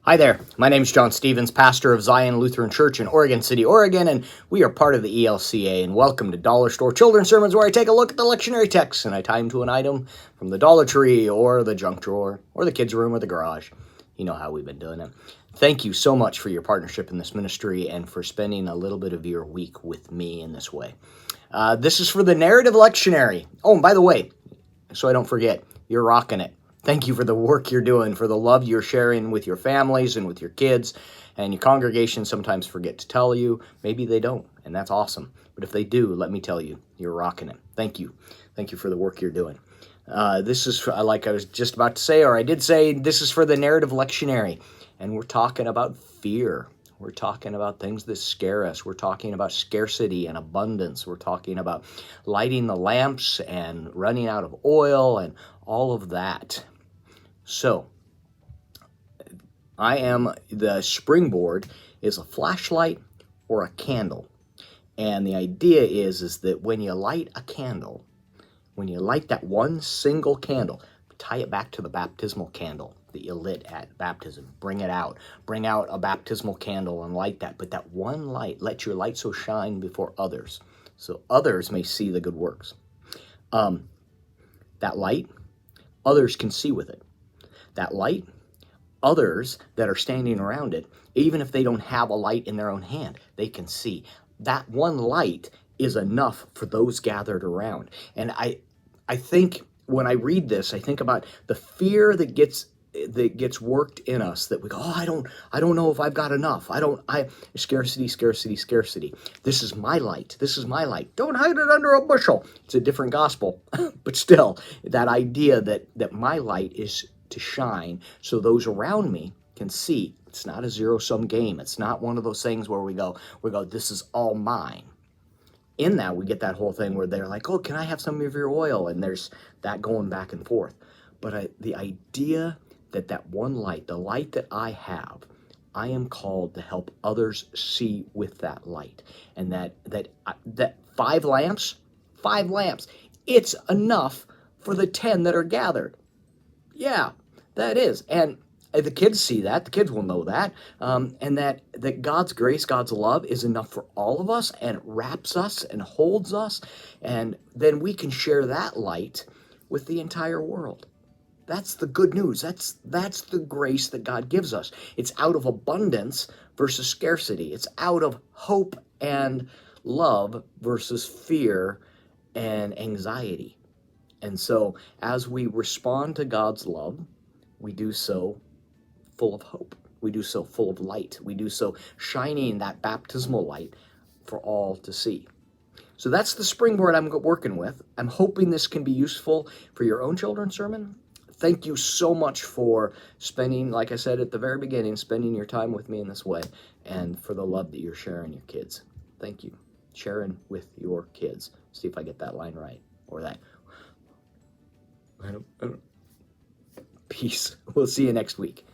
Hi there, my name is John Stevens, pastor of Zion Lutheran Church in Oregon City, Oregon, and we are part of the ELCA, and welcome to Dollar Store Children's Sermons, where I take a look at the lectionary text and I tie them to an item from the Dollar Tree or the junk drawer or the kids' room or the garage. You know how we've been doing it. Thank you so much for your partnership in this ministry and for spending a little bit of your week with me in this way. This is for the narrative lectionary. Oh, and by the way, so I don't forget, you're rocking it. Thank you for the work you're doing, for the love you're sharing with your families and with your kids. And your congregation sometimes forget to tell you. Maybe they don't, and that's awesome. But if they do, let me tell you, you're rocking it. Thank you. Thank you for the work you're doing. This is, like I was just about to say, or I did say, this is for the narrative lectionary. And we're talking about fear. We're talking about things that scare us. We're talking about scarcity and abundance. We're talking about lighting the lamps and running out of oil and all of that. So, the springboard is a flashlight or a candle. And the idea is that when you light a candle, when you light that one single candle, tie it back to the baptismal candle that you lit at baptism. Bring it out. Bring out a baptismal candle and light that. But that one light, let your light so shine before others, so others may see the good works. That light, others can see with it. That light, others that are standing around it, even if they don't have a light in their own hand, they can see. That one light is enough for those gathered around. And I think when I read this, I think about the fear that gets worked in us, that we go, I don't know if I've got enough. Scarcity. This is my light. This is my light. Don't hide it under a bushel. It's a different gospel, but still, that idea that my light is to shine so those around me can see. It's not a zero-sum game. It's not one of those things where we go, this is all mine. In that, we get that whole thing where they're like, oh, can I have some of your oil? And there's that going back and forth. But the idea that one light, the light that I have, I am called to help others see with that light. And that 5 lamps, it's enough for the 10 that are gathered. Yeah, that is. And the kids see that. The kids will know that. And that God's grace, God's love is enough for all of us, and it wraps us and holds us. And then we can share that light with the entire world. That's the good news. That's the grace that God gives us. It's out of abundance versus scarcity. It's out of hope and love versus fear and anxiety. And so as we respond to God's love, we do so full of hope. We do so full of light. We do so shining that baptismal light for all to see. So that's the springboard I'm working with. I'm hoping this can be useful for your own children's sermon. Thank you so much for spending, like I said at the very beginning, spending your time with me in this way, and for the love that you're sharing your kids. Thank you. Sharing with your kids. See if I get that line right, or that. I don't. Peace. We'll see you next week.